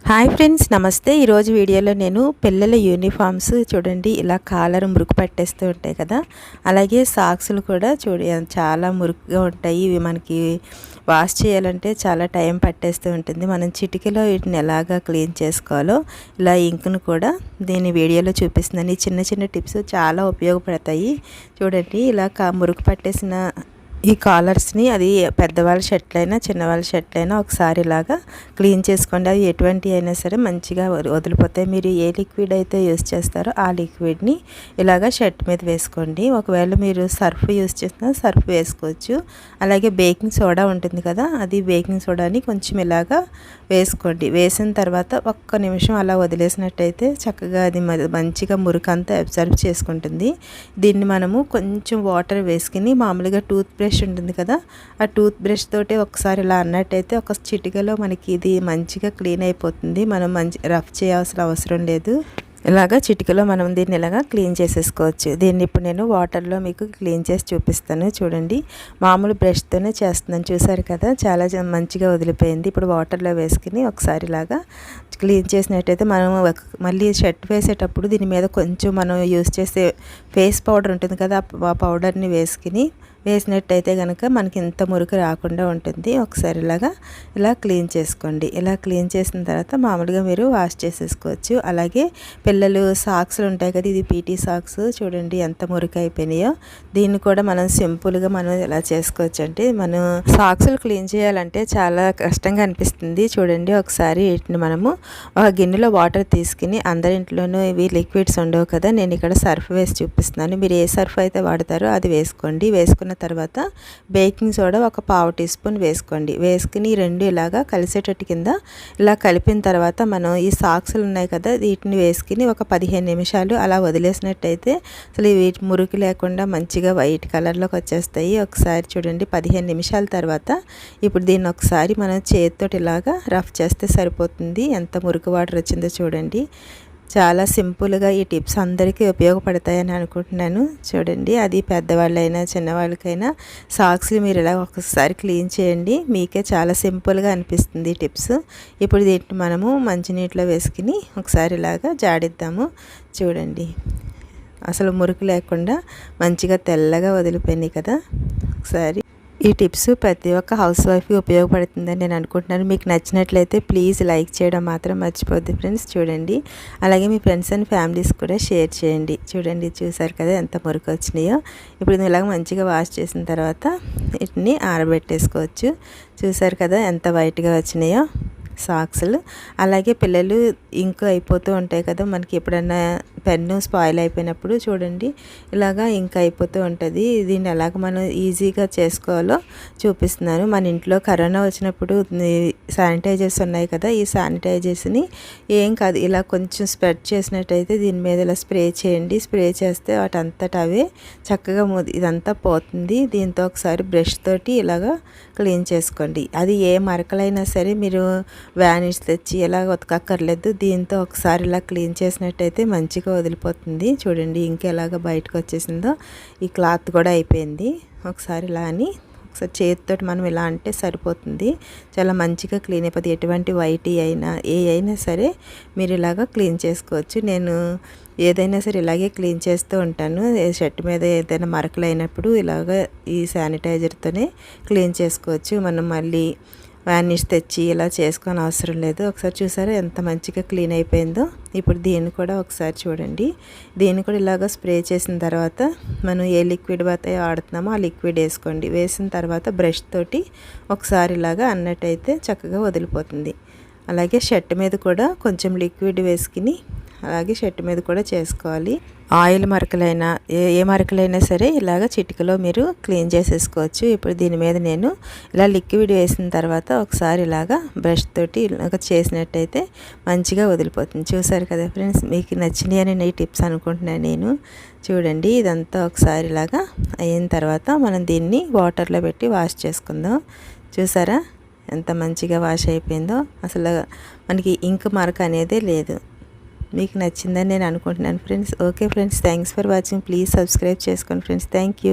Hi friends, నమస్తే. ఈరోజు వీడియోలో నేను పిల్లల యూనిఫామ్స్ చూడండి, ఇలా కాలర్ మురుకు పట్టేస్తూ ఉంటాయి కదా, అలాగే సాక్స్లు కూడా చాలా మురుకుగా ఉంటాయి. ఇవి మనకి వాష్ చేయాలంటే చాలా టైం పట్టేస్తూ ఉంటుంది. మనం చిటికలో వీటిని ఎలాగా క్లీన్ చేసుకోవాలో ఇలా ఇంకును కూడా దీని వీడియోలో చూపిస్తున్నాను. ఈ చిన్న చిన్న టిప్స్ చాలా ఉపయోగపడతాయి. చూడండి, ఇలా మురుకు పట్టేసిన ఈ కాలర్స్ని, అది పెద్దవాళ్ళ షర్ట్లైనా చిన్నవాళ్ళ షర్ట్లైనా ఒకసారి ఇలాగా క్లీన్ చేసుకోండి. అవి ఎటువంటి అయినా సరే మంచిగా వదిలిపోతాయి. మీరు ఏ లిక్విడ్ అయితే యూస్ చేస్తారో ఆ లిక్విడ్ని ఇలాగా షర్ట్ మీద వేసుకోండి. ఒకవేళ మీరు సర్ఫ్ యూస్ చేసినా సర్ఫ్ వేసుకోవచ్చు. అలాగే బేకింగ్ సోడా ఉంటుంది కదా, అది బేకింగ్ సోడాని కొంచెం ఇలాగా వేసుకోండి. వేసిన తర్వాత ఒక్క నిమిషం అలా వదిలేసినట్టయితే చక్కగా అది మంచిగా మురికంతా అబ్జర్వ్ చేసుకుంటుంది. దీన్ని మనము కొంచెం వాటర్ వేసుకుని మామూలుగా టూత్ బ్రష్ ఉంటుంది కదా, ఆ టూత్ బ్రష్ తోటి ఒకసారి ఇలా అన్నట్టయితే ఒక చిటికలో మనకి ఇది మంచిగా క్లీన్ అయిపోతుంది. మనం రఫ్ చేయాల్సిన అవసరం లేదు. ఇలాగా చిటికలో మనం దీన్ని ఇలాగా క్లీన్ చేసేసుకోవచ్చు. దీన్ని ఇప్పుడు నేను వాటర్లో మీకు క్లీన్ చేసి చూపిస్తాను. చూడండి, మామూలు బ్రష్తోనే చేస్తున్నాను. చూసారు కదా, చాలా మంచిగా వదిలిపోయింది. ఇప్పుడు వాటర్లో వేసుకుని ఒకసారి ఇలాగా క్లీన్ చేసినట్టయితే మనం మళ్ళీ షర్ట్ వేసేటప్పుడు దీని మీద కొంచెం మనం యూస్ చేసే ఫేస్ పౌడర్ ఉంటుంది కదా, ఆ పౌడర్ని వేసినట్టయితే కనుక మనకి ఇంత మురికి రాకుండా ఉంటుంది. ఒకసారి ఇలా క్లీన్ చేసుకోండి. ఇలా క్లీన్ చేసిన తర్వాత మామూలుగా మీరు వాష్ చేసేసుకోవచ్చు. అలాగే పిల్లలు సాక్స్లు ఉంటాయి కదా, ఇది పీటీ సాక్స్ చూడండి ఎంత మురికి అయిపోయినాయో. దీన్ని కూడా మనం సింపుల్గా మనం ఎలా చేసుకోవచ్చు అంటే, మనం సాక్స్లు క్లీన్ చేయాలంటే చాలా కష్టంగా అనిపిస్తుంది. చూడండి, ఒకసారి వీటిని మనము ఒక గిన్నెలో వాటర్ తీసుకుని, అందరింట్లోనూ ఇవి లిక్విడ్స్ ఉండవు కదా, నేను ఇక్కడ సర్ఫ్ వేసి చూపిస్తున్నాను. మీరు ఏ సర్ఫ్ అయితే వాడతారో అది వేసుకోండి. వేసుకున్న తర్వాత బేకింగ్ సోడా ఒక 1/2 టీ స్పూన్ వేసుకోండి. వేసుకుని రెండు ఇలాగా కలిసేటట్టు కింద ఇలా కలిపిన తర్వాత మనం ఈ సాక్స్లు ఉన్నాయి కదా, వీటిని వేసుకుని ఒక 15 నిమిషాలు అలా వదిలేసినట్టయితే అసలు వీటి మురికి లేకుండా మంచిగా వైట్ కలర్లోకి వచ్చేస్తాయి. ఒకసారి చూడండి, 15 నిమిషాల తర్వాత ఇప్పుడు దీన్ని ఒకసారి మనం చేతితోటి ఇలాగా రఫ్ చేస్తే సరిపోతుంది. ఎంత మురికి వాటర్ వచ్చిందో చూడండి. చాలా సింపుల్గా ఈ టిప్స్ అందరికీ ఉపయోగపడతాయని అనుకుంటున్నాను. చూడండి, అది పెద్దవాళ్ళైనా చిన్నవాళ్ళకైనా సాక్స్లు మీరు ఇలా ఒకసారి క్లీన్ చేయండి. మీకే చాలా సింపుల్గా అనిపిస్తుంది ఈ టిప్స్. ఇప్పుడు దీన్ని మనము మంచినీటిలో వేసుకుని ఒకసారి ఇలాగా జాడిద్దాము. చూడండి, అసలు మురికి లేకుండా మంచిగా తెల్లగా వదిలిపోయినాయి కదా. ఒకసారి ఈ టిప్స్ ప్రతి ఒక్క హౌస్ వైఫ్కి ఉపయోగపడుతుందని నేను అనుకుంటున్నాను. మీకు నచ్చినట్లయితే ప్లీజ్ లైక్ చేయడం మాత్రం మర్చిపోద్ది ఫ్రెండ్స్. చూడండి, అలాగే మీ ఫ్రెండ్స్ అండ్ ఫ్యామిలీస్ కూడా షేర్ చేయండి. చూడండి, చూసారు కదా ఎంత మురికి వచ్చినాయో. ఇప్పుడు ఇలాగ మంచిగా వాష్ చేసిన తర్వాత వీటిని ఆరబెట్టేసుకోవచ్చు. చూసారు కదా ఎంత వైట్గా వచ్చినాయో సాక్స్లు. అలాగే పిల్లలు ఇంకు అయిపోతూ ఉంటాయి కదా, మనకి ఎప్పుడన్నా పెన్ను స్పాయిల్ అయిపోయినప్పుడు చూడండి ఇలాగా ఇంక్ అయిపోతూ ఉంటుంది. దీన్ని ఎలాగ మనం ఈజీగా చేసుకోవాలో చూపిస్తున్నాను. మన ఇంట్లో కరోనా వచ్చినప్పుడు శానిటైజర్స్ ఉన్నాయి కదా, ఈ శానిటైజర్స్ని ఏం కాదు ఇలా కొంచెం స్ప్రెడ్ చేసినట్టయితే దీని మీద ఇలా స్ప్రే చేయండి. స్ప్రే చేస్తే వాటంతట అవే చక్కగా ఇదంతా పోతుంది. దీంతో ఒకసారి బ్రష్ తోటి ఇలాగా క్లీన్ చేసుకోండి. అది ఏ మరకలైనా సరే మీరు వ్యానిష్ తెచ్చి ఇలా ఉతకక్కర్లేదు. దీంతో ఒకసారి ఇలా క్లీన్ చేసినట్టయితే మంచిగా వదిలిపోతుంది. చూడండి, ఇంకెలాగా బయటకు వచ్చేసిందో. ఈ క్లాత్ కూడా అయిపోయింది. ఒకసారి ఇలా అని ఒకసారి చేతితో మనం ఇలా అంటే సరిపోతుంది. చాలా మంచిగా క్లీన్ అయిపోతుంది. ఎటువంటి వైట్ అయినా ఏ అయినా సరే మీరు ఇలాగా క్లీన్ చేసుకోవచ్చు. నేను ఏదైనా సరే ఇలాగే క్లీన్ చేస్తూ ఉంటాను. షర్ట్ మీద ఏదైనా మరకలు అయినప్పుడు ఇలాగ ఈ శానిటైజర్తోనే క్లీన్ చేసుకోవచ్చు. మనం మళ్ళీ వ్యానిష్ తెచ్చి ఇలా చేసుకొని అవసరం లేదు. ఒకసారి చూసారా ఎంత మంచిగా క్లీన్ అయిపోయిందో. ఇప్పుడు దీన్ని కూడా ఒకసారి చూడండి. దీన్ని కూడా ఇలాగ స్ప్రే చేసిన తర్వాత మనం ఏ లిక్విడ్ అయితే వాడుతున్నామో ఆ లిక్విడ్ వేసుకోండి. వేసిన తర్వాత బ్రష్ తోటి ఒకసారి ఇలాగా అన్నట్టయితే చక్కగా వదిలిపోతుంది. అలాగే షర్ట్ మీద కూడా కొంచెం లిక్విడ్ వేసుకుని అలాగే షర్ట్ మీద కూడా చేసుకోవాలి. ఆయిల్ మరకలైనా ఏ మరకలైనా సరే ఇలాగ చిటికలో మీరు క్లీన్ చేసేసుకోవచ్చు. ఇప్పుడు దీని మీద నేను ఇలా లిక్విడ్ వేసిన తర్వాత ఒకసారి ఇలాగా బ్రష్ తోటి ఇలాగ చేసినట్టయితే మంచిగా వదిలిపోతుంది. చూసారు కదా ఫ్రెండ్స్, మీకు నచ్చినాయి అని ఈ టిప్స్ అనుకుంటున్నాను నేను. చూడండి, ఇదంతా ఒకసారి ఇలాగా అయిన తర్వాత మనం దీన్ని వాటర్లో పెట్టి వాష్ చేసుకుందాం. చూసారా ఎంత మంచిగా వాష్ అయిపోయిందో. అసలు మనకి ఇంక్ మరక అనేదే లేదు. మీకు నచ్చిందని నేను అనుకుంటున్నాను friends. Okay friends, thanks for watching. Please subscribe చేసుకోండి ఫ్రెండ్స్. Thank you.